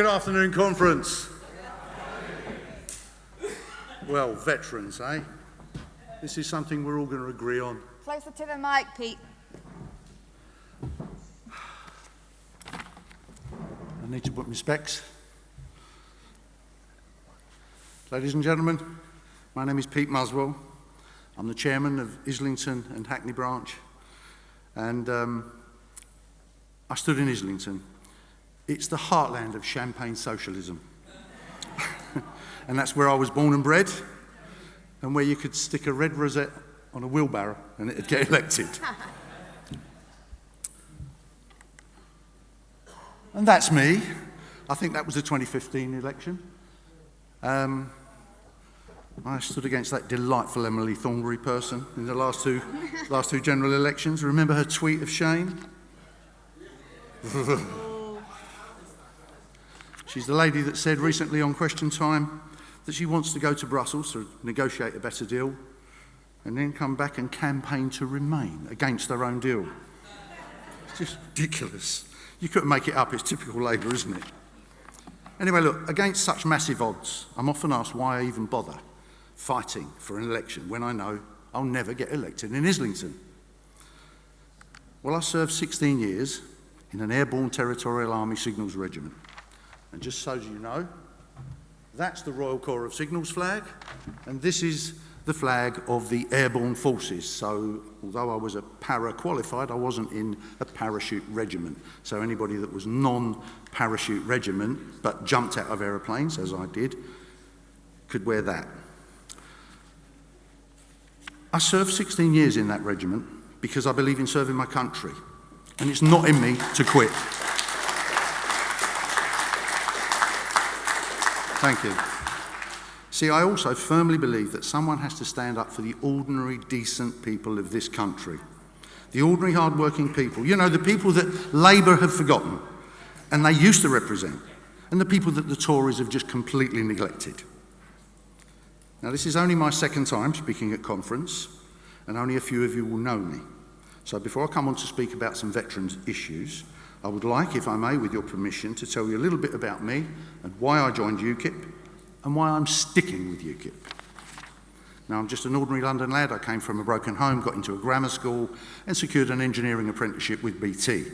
Good afternoon, conference. Well, veterans, eh? This is something we're all going to agree on. Closer to the mic, Pete. I need to put my specs. Ladies and gentlemen, my name is Pete Muswell. I'm the chairman of Islington and Hackney branch, and I stood in Islington. It's the heartland of champagne socialism. And that's where I was born and bred, and where you could stick a red rosette on a wheelbarrow and it'd get elected. And that's me. I think that was the 2015 election. I stood against that delightful Emily Thornberry person in the last two general elections. Remember her tweet of shame? She's the lady that said recently on Question Time that she wants to go to Brussels to negotiate a better deal and then come back and campaign to remain against her own deal. It's just ridiculous. You couldn't make it up. It's typical Labour, isn't it? Anyway, look, against such massive odds, I'm often asked why I even bother fighting for an election when I know I'll never get elected in Islington. Well, I served 16 years in an airborne Territorial Army Signals Regiment. And just so you know, that's the Royal Corps of Signals flag, and this is the flag of the Airborne Forces. So, although I was a para-qualified, I wasn't in a parachute regiment. So anybody that was non-parachute regiment, but jumped out of aeroplanes, as I did, could wear that. I served 16 years in that regiment because I believe in serving my country, and it's not in me to quit. Thank you. See, I also firmly believe that someone has to stand up for the ordinary, decent people of this country. The ordinary, hard-working people. You know, the people that Labour have forgotten and they used to represent, and the people that the Tories have just completely neglected. Now, this is only my second time speaking at conference, and only a few of you will know me. So before I come on to speak about some veterans' issues, I would like, if I may, with your permission, to tell you a little bit about me and why I joined UKIP and why I'm sticking with UKIP. Now, I'm just an ordinary London lad. I came from a broken home, got into a grammar school and secured an engineering apprenticeship with BT.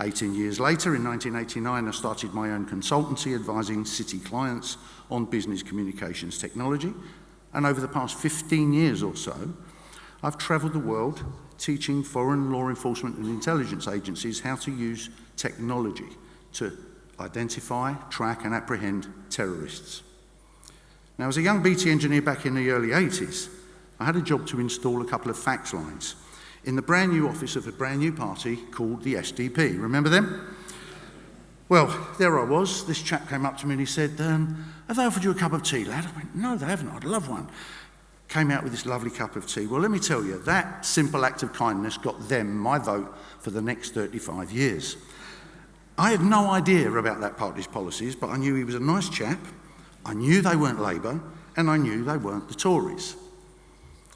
18 years later, in 1989, I started my own consultancy advising city clients on business communications technology. And over the past 15 years or so, I've travelled the world teaching foreign law enforcement and intelligence agencies how to use technology to identify, track and apprehend terrorists. Now, as a young BT engineer back in the early 80s, I had a job to install a couple of fax lines in the brand new office of a brand new party called the SDP. Remember them? Well, there I was. This chap came up to me and he said, have they offered you a cup of tea, lad? I went, no, they haven't. I'd love one. Came out with this lovely cup of tea. Well, let me tell you, that simple act of kindness got them my vote for the next 35 years. I had no idea about that party's policies, but I knew he was a nice chap, I knew they weren't Labour, and I knew they weren't the Tories.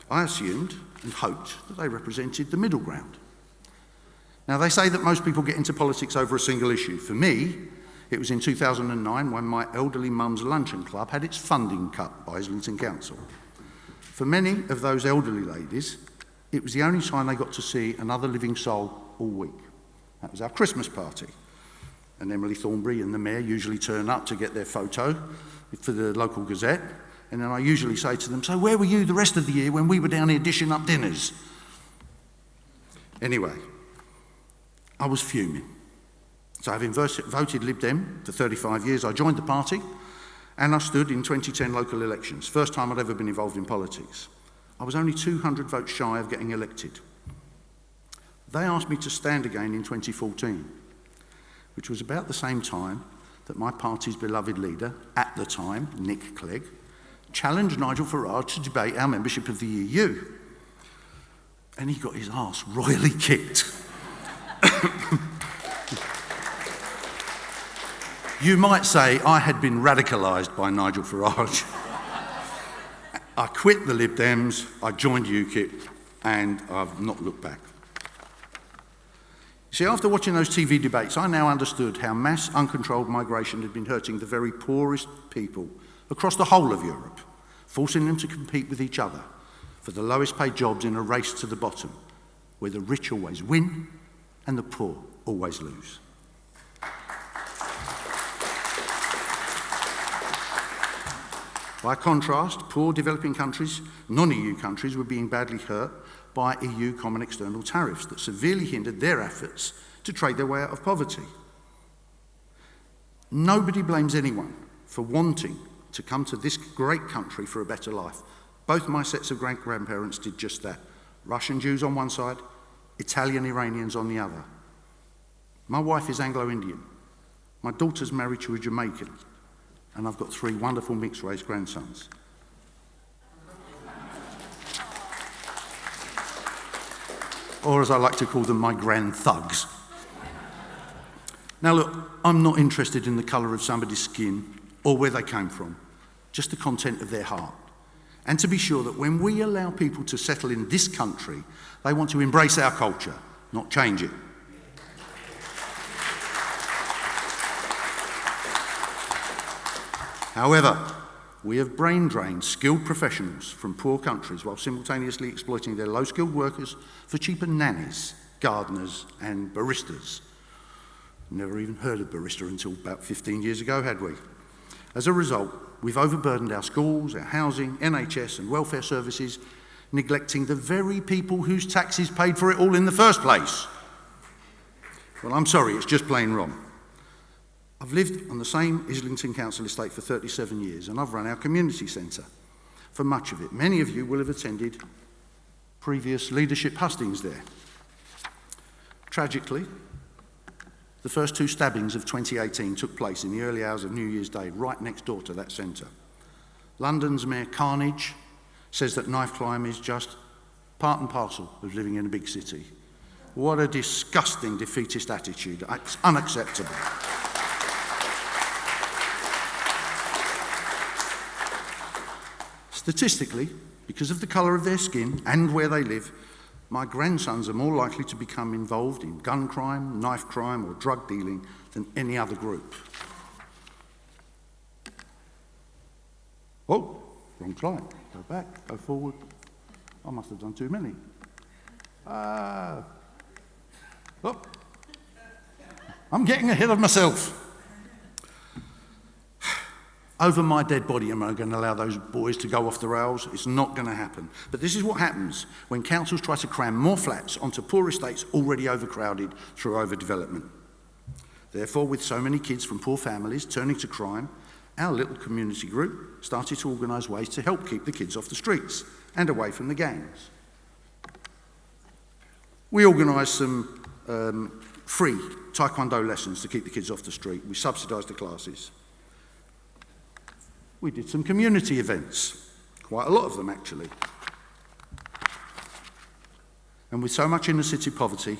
I assumed and hoped that they represented the middle ground. Now, they say that most people get into politics over a single issue. For me, it was in 2009 when my elderly mum's luncheon club had its funding cut by Islington Council. For many of those elderly ladies, it was the only time they got to see another living soul all week. That was our Christmas party. And Emily Thornberry and the mayor usually turn up to get their photo for the local gazette. And then I usually say to them, so where were you the rest of the year when we were down here dishing up dinners? Anyway, I was fuming. So having voted Lib Dem for 35 years, I joined the party. And I stood in 2010 local elections, first time I'd ever been involved in politics. I was only 200 votes shy of getting elected. They asked me to stand again in 2014, which was about the same time that my party's beloved leader, at the time, Nick Clegg, challenged Nigel Farage to debate our membership of the EU. And he got his arse royally kicked. You might say I had been radicalised by Nigel Farage. I quit the Lib Dems, I joined UKIP, and I've not looked back. See, after watching those TV debates, I now understood how mass, uncontrolled migration had been hurting the very poorest people across the whole of Europe, forcing them to compete with each other for the lowest paid jobs in a race to the bottom, where the rich always win and the poor always lose. By contrast, poor developing countries, non-EU countries, were being badly hurt by EU common external tariffs that severely hindered their efforts to trade their way out of poverty. Nobody blames anyone for wanting to come to this great country for a better life. Both my sets of great-grandparents did just that. Russian Jews on one side, Italian Iranians on the other. My wife is Anglo-Indian. My daughter's married to a Jamaican. And I've got 3 wonderful mixed-race grandsons. Or as I like to call them, my grand thugs. Now look, I'm not interested in the colour of somebody's skin or where they came from, just the content of their heart. And to be sure that when we allow people to settle in this country, they want to embrace our culture, not change it. However, we have brain-drained skilled professionals from poor countries while simultaneously exploiting their low-skilled workers for cheaper nannies, gardeners and baristas. Never even heard of barista until about 15 years ago, had we? As a result, we've overburdened our schools, our housing, NHS and welfare services, neglecting the very people whose taxes paid for it all in the first place. Well, I'm sorry, it's just plain wrong. I've lived on the same Islington Council estate for 37 years and I've run our community centre for much of it. Many of you will have attended previous leadership hustings there. Tragically, the first 2 stabbings of 2018 took place in the early hours of New Year's Day, right next door to that centre. London's Mayor Carnage says that knife crime is just part and parcel of living in a big city. What a disgusting defeatist attitude. It's unacceptable. Statistically, because of the colour of their skin and where they live, my grandsons are more likely to become involved in gun crime, knife crime or drug dealing than any other group. Oh, wrong slide. Go back, go forward. I must have done too many. Oh. I'm getting ahead of myself. Over my dead body, am I going to allow those boys to go off the rails? It's not going to happen. But this is what happens when councils try to cram more flats onto poor estates already overcrowded through overdevelopment. Therefore, with so many kids from poor families turning to crime, our little community group started to organise ways to help keep the kids off the streets and away from the gangs. We organised some free taekwondo lessons to keep the kids off the street. We subsidised the classes. We did some community events, quite a lot of them actually. And with so much inner city poverty,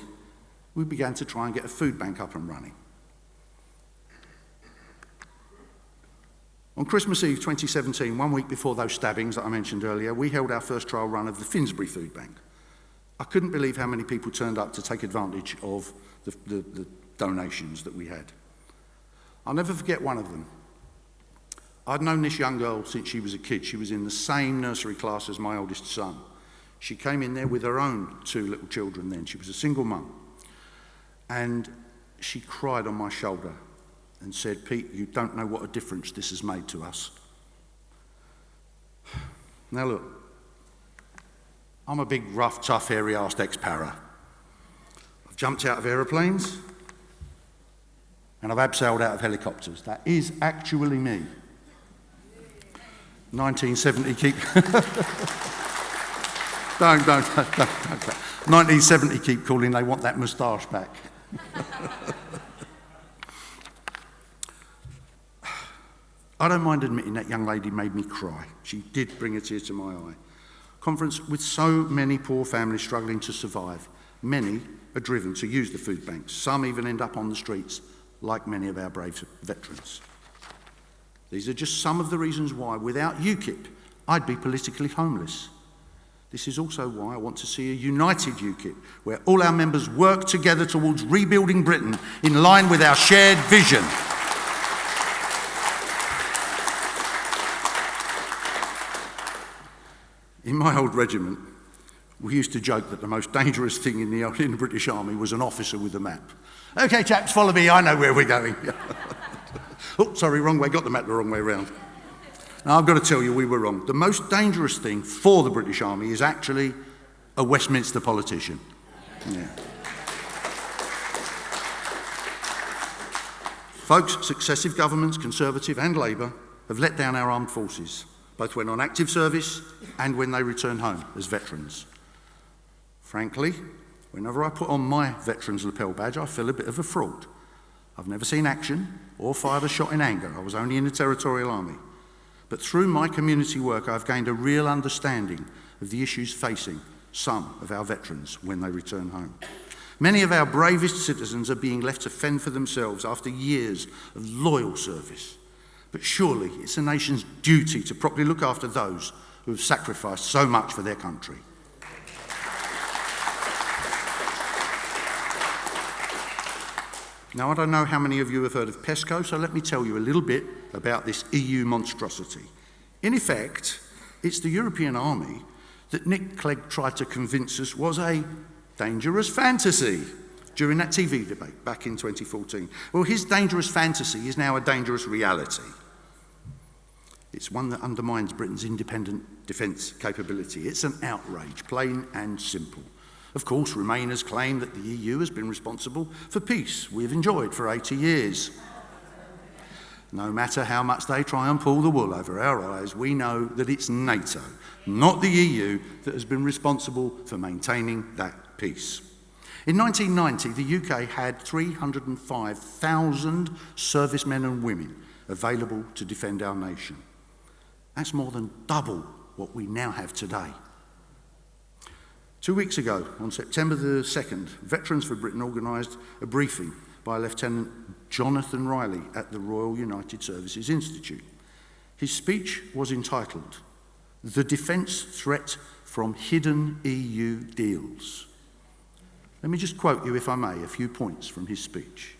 we began to try and get a food bank up and running. On Christmas Eve 2017, 1 week before those stabbings that I mentioned earlier, we held our first trial run of the Finsbury Food Bank. I couldn't believe how many people turned up to take advantage of the donations that we had. I'll never forget one of them. I'd known this young girl since she was a kid. She was in the same nursery class as my oldest son. She came in there with her own 2 little children then. She was a single mum. And she cried on my shoulder and said, "Pete, you don't know what a difference this has made to us." Now look, I'm a big, rough, tough, hairy-arsed ex-para. I've jumped out of aeroplanes and I've abseiled out of helicopters. That is actually me. 1970, keep... don't. 1970, keep calling, they want that moustache back. I don't mind admitting that young lady made me cry. She did bring a tear to my eye. Conference with so many poor families struggling to survive. Many are driven to use the food banks. Some even end up on the streets, like many of our brave veterans. These are just some of the reasons why, without UKIP, I'd be politically homeless. This is also why I want to see a united UKIP, where all our members work together towards rebuilding Britain in line with our shared vision. In my old regiment, we used to joke that the most dangerous thing in the British Army was an officer with a map. OK, chaps, follow me, I know where we're going. Oh, sorry, wrong way, got the map the wrong way round. Now, I've got to tell you, we were wrong. The most dangerous thing for the British Army is actually a Westminster politician. Yeah. Folks, successive governments, Conservative and Labour, have let down our armed forces, both when on active service and when they return home as veterans. Frankly, whenever I put on my veteran's lapel badge, I feel a bit of a fraud. I've never seen action or fired a shot in anger. I was only in the Territorial Army. But through my community work, I've gained a real understanding of the issues facing some of our veterans when they return home. Many of our bravest citizens are being left to fend for themselves after years of loyal service. But surely it's a nation's duty to properly look after those who have sacrificed so much for their country. Now, I don't know how many of you have heard of PESCO, so let me tell you a little bit about this EU monstrosity. In effect, it's the European army that Nick Clegg tried to convince us was a dangerous fantasy during that TV debate back in 2014. Well, his dangerous fantasy is now a dangerous reality. It's one that undermines Britain's independent defence capability. It's an outrage, plain and simple. Of course, Remainers claim that the EU has been responsible for peace we've enjoyed for 80 years. No matter how much they try and pull the wool over our eyes, we know that it's NATO, not the EU, that has been responsible for maintaining that peace. In 1990, the UK had 305,000 servicemen and women available to defend our nation. That's more than double what we now have today. 2 weeks ago, on September the 2nd, Veterans for Britain organised a briefing by Lieutenant Jonathan Riley at the Royal United Services Institute. His speech was entitled, "The Defence Threat from Hidden EU Deals." Let me just quote you, if I may, a few points from his speech.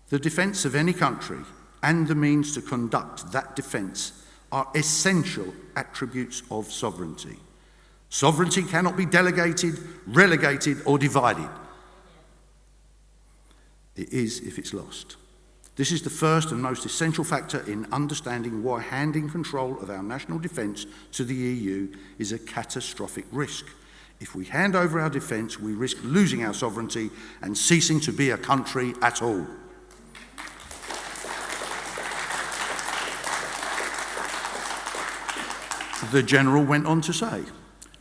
"The defence of any country and the means to conduct that defence are essential attributes of sovereignty. Sovereignty cannot be delegated, relegated, or divided. It is if it's lost. This is the first and most essential factor in understanding why handing control of our national defence to the EU is a catastrophic risk. If we hand over our defence, we risk losing our sovereignty and ceasing to be a country at all." The General went on to say,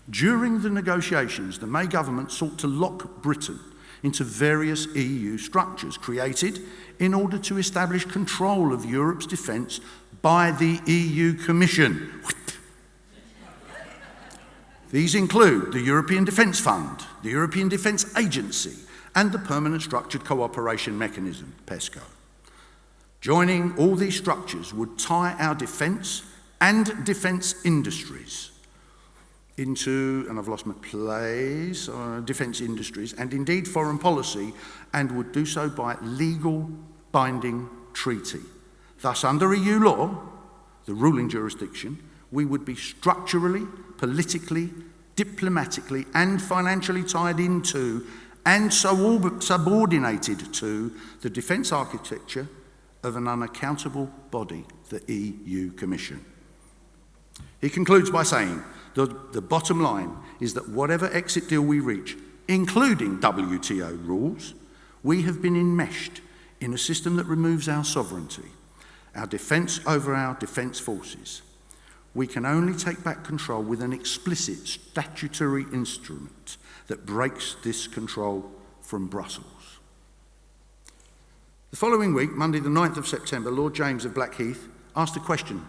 "During the negotiations, the May government sought to lock Britain into various EU structures created in order to establish control of Europe's defence by the EU Commission. These include the European Defence Fund, the European Defence Agency, and the Permanent Structured Cooperation Mechanism, PESCO. Joining all these structures would tie our defence and defence industries into, and I've lost my place, defence industries, and indeed foreign policy, and would do so by legal binding treaty. Thus, under EU law, the ruling jurisdiction, we would be structurally, politically, diplomatically, and financially tied into and subordinated to the defence architecture of an unaccountable body, the EU Commission." He concludes by saying, the bottom line is that whatever exit deal we reach, including WTO rules, we have been enmeshed in a system that removes our sovereignty, our defence over our defence forces. We can only take back control with an explicit statutory instrument that breaks this control from Brussels. The following week, Monday the 9th of September, Lord James of Blackheath asked a question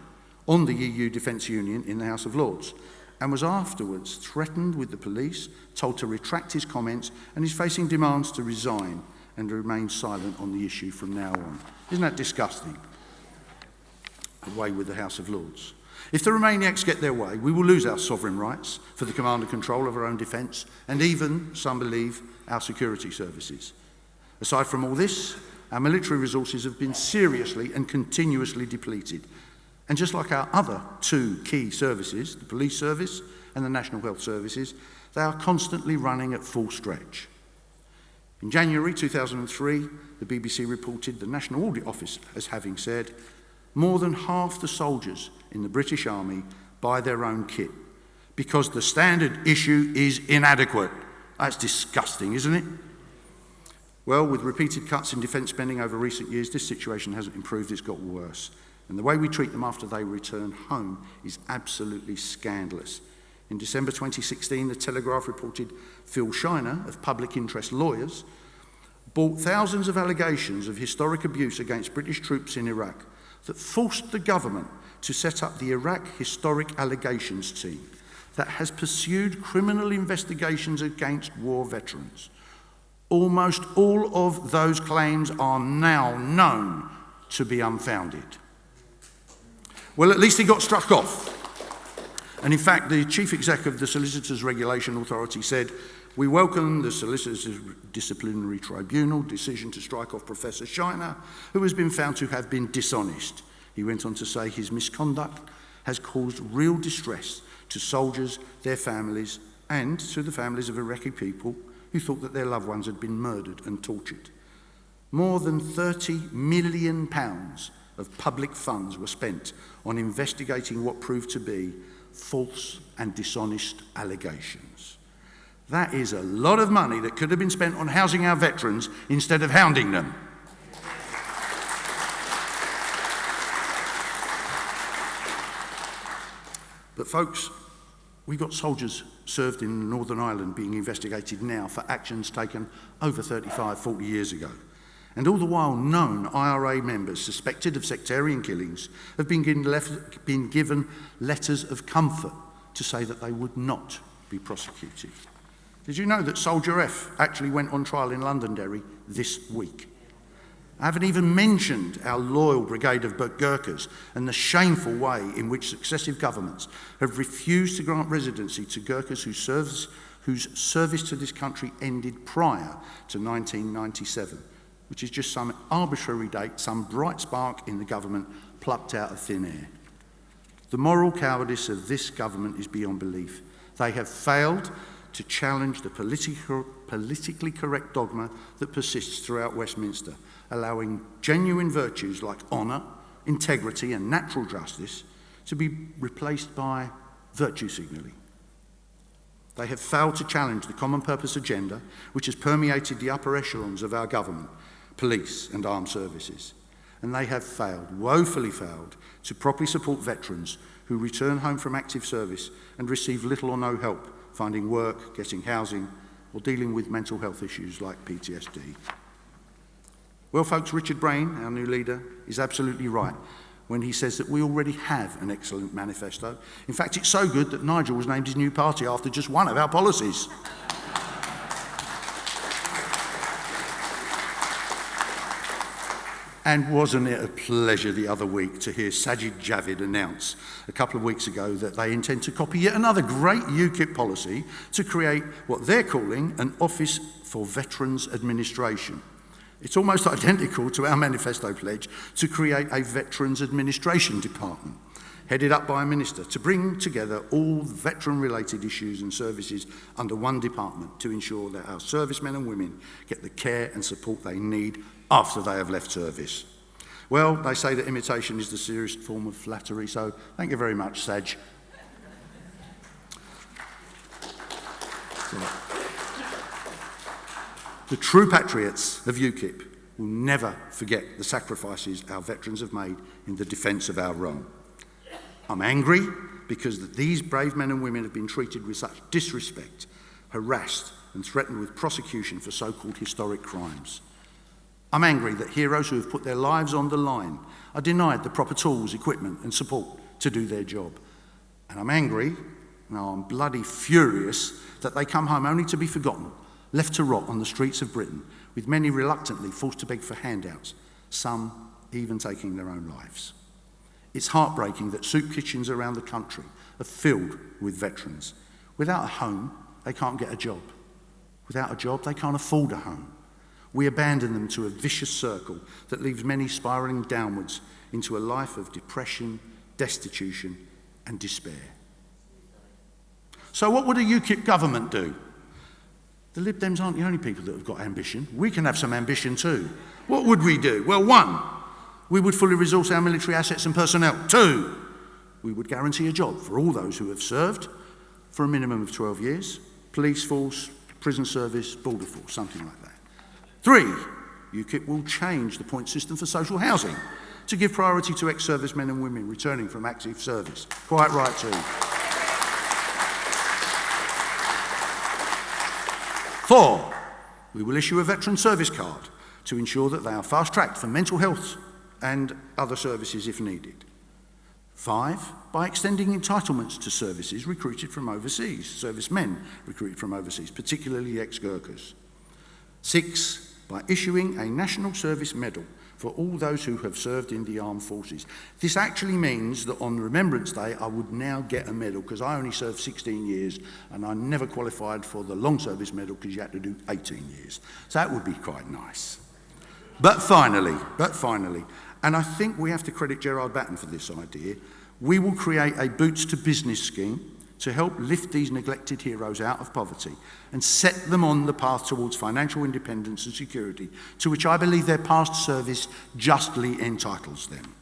on the EU Defence Union in the House of Lords, and was afterwards threatened with the police, told to retract his comments, and is facing demands to resign and remain silent on the issue from now on. Isn't that disgusting? Away with the House of Lords. If the Romaniacs get their way, we will lose our sovereign rights for the command and control of our own defence, and even, some believe, our security services. Aside from all this, our military resources have been seriously and continuously depleted. And just like our other two key services, the police service and the National Health Services, they are constantly running at full stretch. In January 2003, the BBC reported the National Audit Office as having said, more than half the soldiers in the British Army buy their own kit because the standard issue is inadequate. That's disgusting, isn't it? Well, with repeated cuts in defence spending over recent years, this situation hasn't improved, it's got worse. And the way we treat them after they return home is absolutely scandalous. In December 2016, the Telegraph reported Phil Shiner of Public Interest Lawyers brought thousands of allegations of historic abuse against British troops in Iraq that forced the government to set up the Iraq Historic Allegations Team that has pursued criminal investigations against war veterans. Almost all of those claims are now known to be unfounded. Well, at least he got struck off. And in fact, the chief exec of the Solicitors Regulation Authority said, we welcome the Solicitors Disciplinary Tribunal decision to strike off Professor Shiner, who has been found to have been dishonest. He went on to say his misconduct has caused real distress to soldiers, their families, and to the families of Iraqi people who thought that their loved ones had been murdered and tortured. More than £30 million of public funds were spent on investigating what proved to be false and dishonest allegations. That is a lot of money that could have been spent on housing our veterans instead of hounding them. But folks, we've got soldiers served in Northern Ireland being investigated now for actions taken over 35, 40 years ago. And all the while, known IRA members suspected of sectarian killings have been given letters of comfort to say that they would not be prosecuted. Did you know that Soldier F actually went on trial in Londonderry this week? I haven't even mentioned our loyal brigade of Gurkhas and the shameful way in which successive governments have refused to grant residency to Gurkhas whose service to this country ended prior to 1997. Which is just some arbitrary date, some bright spark in the government plucked out of thin air. The moral cowardice of this government is beyond belief. They have failed to challenge the politically correct dogma that persists throughout Westminster, allowing genuine virtues like honour, integrity and natural justice to be replaced by virtue signalling. They have failed to challenge the common purpose agenda which has permeated the upper echelons of our government, police and armed services. And they have failed, woefully failed, to properly support veterans who return home from active service and receive little or no help finding work, getting housing, or dealing with mental health issues like PTSD. Well, folks, Richard Brain, our new leader, is absolutely right when he says that we already have an excellent manifesto. In fact, it's so good that Nigel was named his new party after just one of our policies. And wasn't it a pleasure the other week to hear Sajid Javid announce a couple of weeks ago that they intend to copy yet another great UKIP policy to create what they're calling an Office for Veterans Administration. It's almost identical to our manifesto pledge to create a Veterans Administration Department, headed up by a minister, to bring together all veteran-related issues and services under one department to ensure that our servicemen and women get the care and support they need after they have left service. Well, they say that imitation is the serious form of flattery, so thank you very much, Saj. The true patriots of UKIP will never forget the sacrifices our veterans have made in the defence of our realm. I'm angry because these brave men and women have been treated with such disrespect, harassed and threatened with prosecution for so-called historic crimes. I'm angry that heroes who have put their lives on the line are denied the proper tools, equipment and support to do their job. And I'm angry, now I'm bloody furious, that they come home only to be forgotten, left to rot on the streets of Britain, with many reluctantly forced to beg for handouts, some even taking their own lives. It's heartbreaking that soup kitchens around the country are filled with veterans. Without a home, they can't get a job. Without a job, they can't afford a home. We abandon them to a vicious circle that leaves many spiralling downwards into a life of depression, destitution, and despair. So what would a UKIP government do? The Lib Dems aren't the only people that have got ambition. We can have some ambition too. What would we do? Well, 1, we would fully resource our military assets and personnel. 2, we would guarantee a job for all those who have served for a minimum of 12 years, police force, prison service, border force, something like that. 3, UKIP will change the point system for social housing to give priority to ex-servicemen and women returning from active service. Quite right too. 4, we will issue a veteran service card to ensure that they are fast-tracked for mental health and other services if needed. 5, by extending entitlements to services recruited from overseas, servicemen recruited from overseas, particularly ex-Gurkhas. 6, by issuing a National Service Medal for all those who have served in the armed forces. This actually means that on Remembrance Day I would now get a medal because I only served 16 years and I never qualified for the long service medal because you had to do 18 years. So that would be quite nice. But finally, and I think we have to credit Gerard Batten for this idea, we will create a Boots to Business scheme to help lift these neglected heroes out of poverty and set them on the path towards financial independence and security, to which I believe their past service justly entitles them.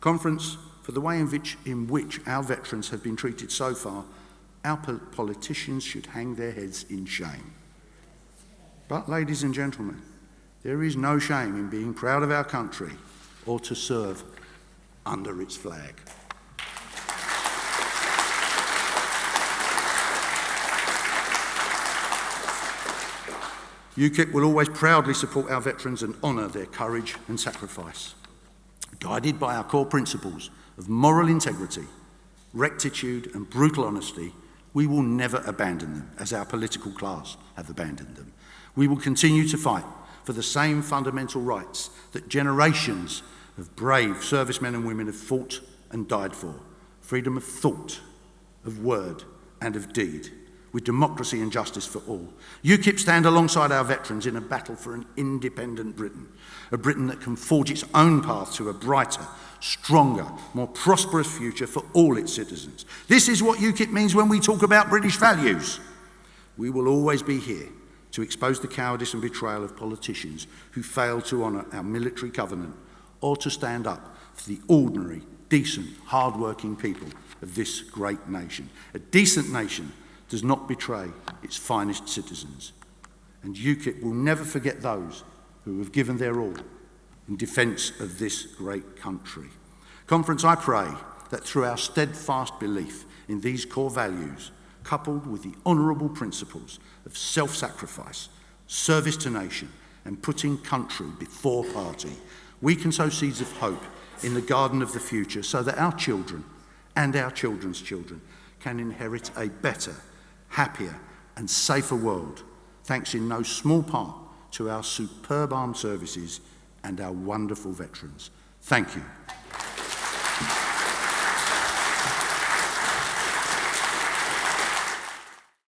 Conference, for the way in which our veterans have been treated so far, our politicians should hang their heads in shame. But, ladies and gentlemen, there is no shame in being proud of our country or to serve under its flag. UKIP will always proudly support our veterans and honour their courage and sacrifice. Guided by our core principles of moral integrity, rectitude and brutal honesty, we will never abandon them as our political class have abandoned them. We will continue to fight for the same fundamental rights that generations of brave servicemen and women have fought and died for. Freedom of thought, of word and of deed, with democracy and justice for all. UKIP stand alongside our veterans in a battle for an independent Britain, a Britain that can forge its own path to a brighter, stronger, more prosperous future for all its citizens. This is what UKIP means when we talk about British values. We will always be here to expose the cowardice and betrayal of politicians who fail to honour our military covenant or to stand up for the ordinary, decent, hard-working people of this great nation. A decent nation does not betray its finest citizens. And UKIP will never forget those who have given their all in defence of this great country. Conference, I pray that through our steadfast belief in these core values, coupled with the honourable principles of self-sacrifice, service to nation, and putting country before party, we can sow seeds of hope in the garden of the future so that our children and our children's children can inherit a better, happier and safer world, thanks in no small part to our superb armed services and our wonderful veterans. Thank you.